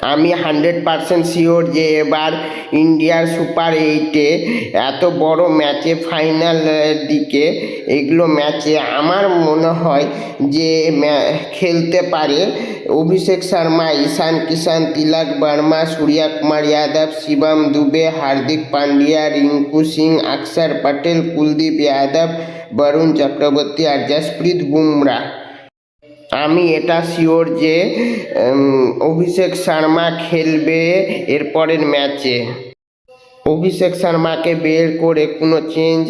আমি 100% শিওর যে এবার ইন্ডিয়ার সুপার 8-এ এত বড় ম্যাচে ফাইনাল দিকে এগুলো ম্যাচে আমার মনে হয় যে খেলতে পারে অভিষেক শর্মা, ঈশান কিষান, তিলক বর্মা, সূর্য কুমার যাদব, শিবম দুবে, হার্দিক পান্ডিয়া, রিঙ্কু সিং, অক্ষর পটেল, কুলদীপ যাদব, বরুণ চক্রবর্তী আর জসপ্রীত বুমরা। আমি এটা শিওর যে অভিষেক শর্মা খেলবে এরপরের ম্যাচে। অভিষেক শর্মাকে বের করে কোনো চেঞ্জ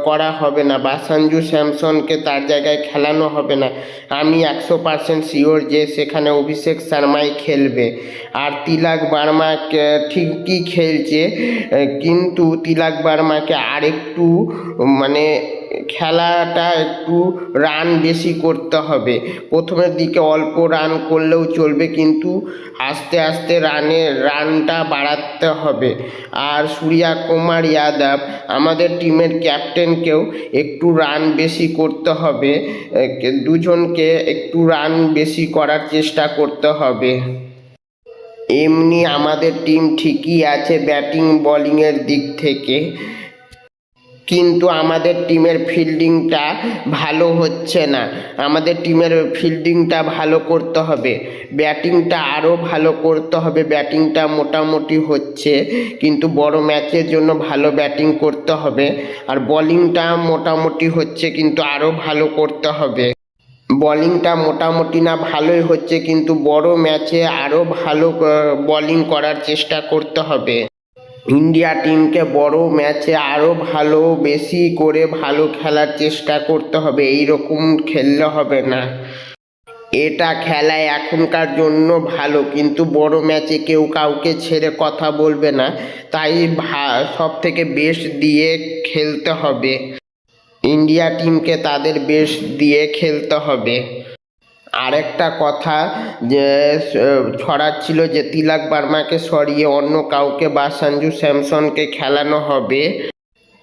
করা হবে না বা সঞ্জু স্যামসনকে তার জায়গায় খেলানো হবে না। আমি 100% শিওর যে সেখানে অভিষেক শর্মাই খেলবে। আর তিলক বর্মা ঠিকই খেলছে, কিন্তু তিলক বর্মাকে আরেকটু মানে খেলাটা একটু রান বেশি করতে হবে। প্রথমের দিকে অল্প রান করলেও চলবে, কিন্তু আস্তে আস্তে রানটা বাড়াতে হবে। আর সূর্য কুমার যাদব আমাদের টিমের ক্যাপ্টেনকেও একটু রান বেশি করতে হবে, দুজনকে একটু রান বেশি করার চেষ্টা করতে হবে। এমনি আমাদের টিম ঠিকই আছে ব্যাটিং বোলিংয়ের দিক থেকে, কিন্তু আমাদের টিমের ফিল্ডিংটা ভালো হচ্ছে না। আমাদের টিমের ফিল্ডিংটা ভালো করতে হবে, ব্যাটিংটা আরও ভালো করতে হবে। ব্যাটিংটা মোটামুটি হচ্ছে, কিন্তু বড় ম্যাচের জন্য ভালো ব্যাটিং করতে হবে। আর বোলিংটা মোটামুটি হচ্ছে, কিন্তু আরও ভালো করতে হবে। বোলিংটা মোটামুটি না ভালোই হচ্ছে, কিন্তু বড় ম্যাচে আরও ভালো বোলিং করার চেষ্টা করতে হবে। ইন্ডিয়া টিমকে বড় ম্যাচে আরও ভালো বেশি করে ভালো খেলার চেষ্টা করতে হবে। এই রকম খেললে হবে না। এটা খেলায় এখনকার জন্য ভালো, কিন্তু বড় ম্যাচে কেউ কাউকে ছেড়ে কথা বলবে না, তাই সব থেকে বেস্ট দিয়ে খেলতে হবে। ইন্ডিয়া টিমকে তাদের বেস্ট দিয়ে খেলতে হবে। আরেকটা কথা যে ছড়াচ্ছিল যে তিলক বর্মাকে সরিয়ে অন্য কাউকে বা সঞ্জু স্যামসনকে খেলানো হবে,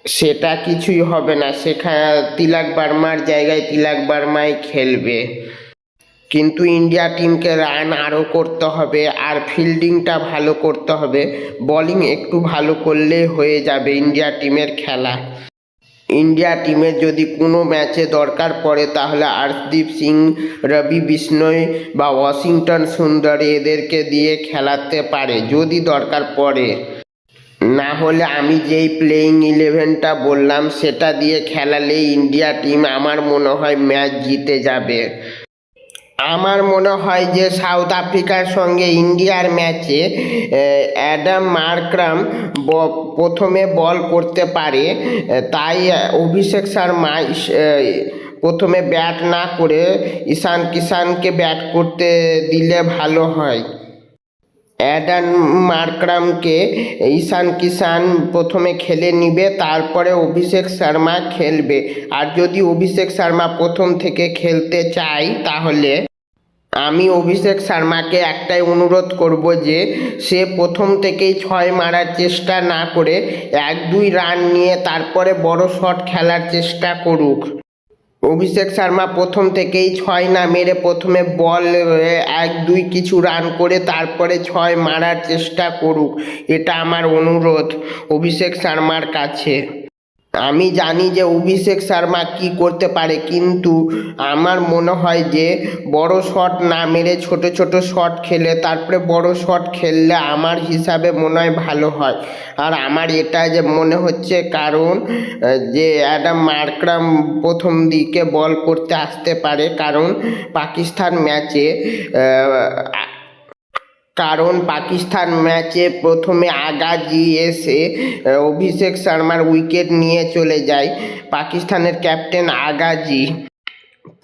সেটা কিছুই হবে না। সেখানে তিলক বর্মার জায়গায় তিলক বর্মাই খেলবে, কিন্তু ইন্ডিয়া টিমকে রান আরও করতে হবে আর ফিল্ডিংটা ভালো করতে হবে। বোলিং একটু ভালো করলেই হয়ে যাবে ইন্ডিয়া টিমের খেলা। ইন্ডিয়া টিমের যদি কোনো ম্যাচে দরকার পড়ে তাহলে আর্শদীপ সিং, রবি বিষ্ণই বা ওয়াশিংটন সুন্দর এদেরকে দিয়ে খেলাতে পারে যদি দরকার পড়ে। না হলে আমি যেই প্লেইং 11টা বললাম সেটা দিয়ে খেলালেই ইন্ডিয়া টিম আমার মনে হয় ম্যাচ জিতে যাবে। আমার মনে হয় যে সাউথ আফ্রিকার সঙ্গে ইন্ডিয়ার ম্যাচে অ্যাডাম মার্ক্রাম প্রথমে বল করতে পারে, তাই অভিষেক শর্মা প্রথমে ব্যাট না করে ঈশান কিষানকে ব্যাট করতে দিলে ভালো হয়। অ্যাডাম মার্ক্রামকে ঈশান কিষান প্রথমে খেলে নিবে, তারপরে অভিষেক শর্মা খেলবে। আর যদি অভিষেক শর্মা প্রথম থেকে খেলতে চায় তাহলে আমি অভিষেক শর্মাকে একটাই অনুরোধ করব যে সে প্রথম থেকেই 6 মারার চেষ্টা না করে 1-2 রান নিয়ে তারপরে বড় শট খেলার চেষ্টা করুক। অভিষেক শর্মা প্রথম থেকেই 6 না মেরে প্রথমে বল 1-2 কিছু রান করে তারপরে 6 মারার চেষ্টা করুক, এটা আমার অনুরোধ অভিষেক শর্মার কাছে। আমি জানি যে অভিষেক শর্মা কি করতে পারে, কিন্তু আমার মনে হয় যে বড় শট না মেরে ছোট ছোট শট খেলে তারপরে বড় শট খেললে আমার হিসাবে মনে হয় ভালো হয়। আর আমার এটা যে মনে হচ্ছে কারণ যে অ্যাডাম মার্ক্রাম প্রথম দিকে বল করতে আসতে পারে, কারণ পাকিস্তান ম্যাচে প্রথমে আগাজি এসে অভিষেক শর্মার উইকেট নিয়ে চলে যায়। পাকিস্তানের ক্যাপ্টেন আগাজি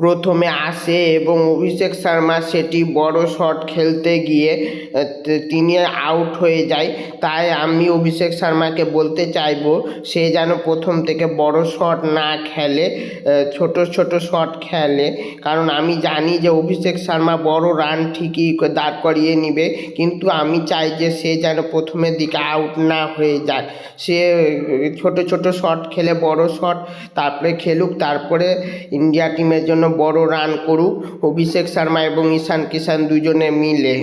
প্রথমে আসে এবং অভিষেক শর্মা সেটি বড় শট খেলতে গিয়ে তিনি আউট হয়ে যায়। তাই আমি অভিষেক শর্মাকে বলতে চাইবো সে যেন প্রথম থেকে বড় শট না খেলে, ছোট ছোট শট খেলে। কারণ আমি জানি যে অভিষেক শর্মা বড় রান ঠিকই দাঁড় করিয়ে নিবে, কিন্তু আমি চাই যে সে যেন প্রথমের দিকে আউট না হয়ে যায়। সে ছোট ছোট শট খেলে বড় শট তারপরে খেলুক, তারপরে ইন্ডিয়া টিমের জন্য বড় রান করুক অভিষেক শর্মা এবং ঈশান কিষান দুজনে মিলে।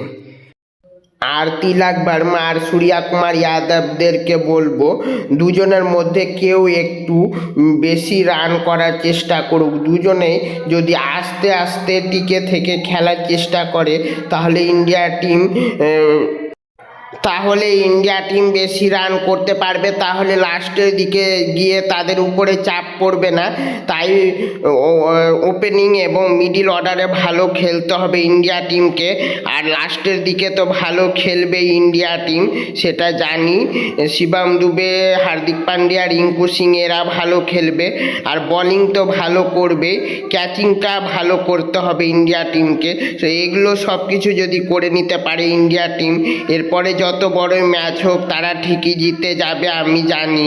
আর তিলক ভার্মা আর সূর্যা কুমার যাদবদেরকে বলবো দুজনের মধ্যে কেউ একটু বেশি রান করার চেষ্টা করুক। দুজনেই যদি আস্তে আস্তে টিকে থেকে খেলার চেষ্টা করে তাহলে ইন্ডিয়া টিম বেশি রান করতে পারবে, তাহলে লাস্টের দিকে গিয়ে তাদের উপরে চাপ পড়বে না। তাই ওপেনিং এবং মিডিল অর্ডারে ভালো খেলতে হবে ইন্ডিয়া টিমকে, আর লাস্টের দিকে তো ভালো খেলবে ইন্ডিয়া টিম সেটা জানি। শিবম দুবে, হার্দিক পান্ডিয়া, রিঙ্কু সিং এরা ভালো খেলবে, আর বোলিং তো ভালো করবে, ক্যাচিংটা ভালো করতে হবে ইন্ডিয়া টিমকে। তো এগুলো সব কিছু যদি করে নিতে পারে ইন্ডিয়া টিম, এরপরে যত বড় ম্যাচ হোক তারা ঠিকই জিতে যাবে আমি জানি।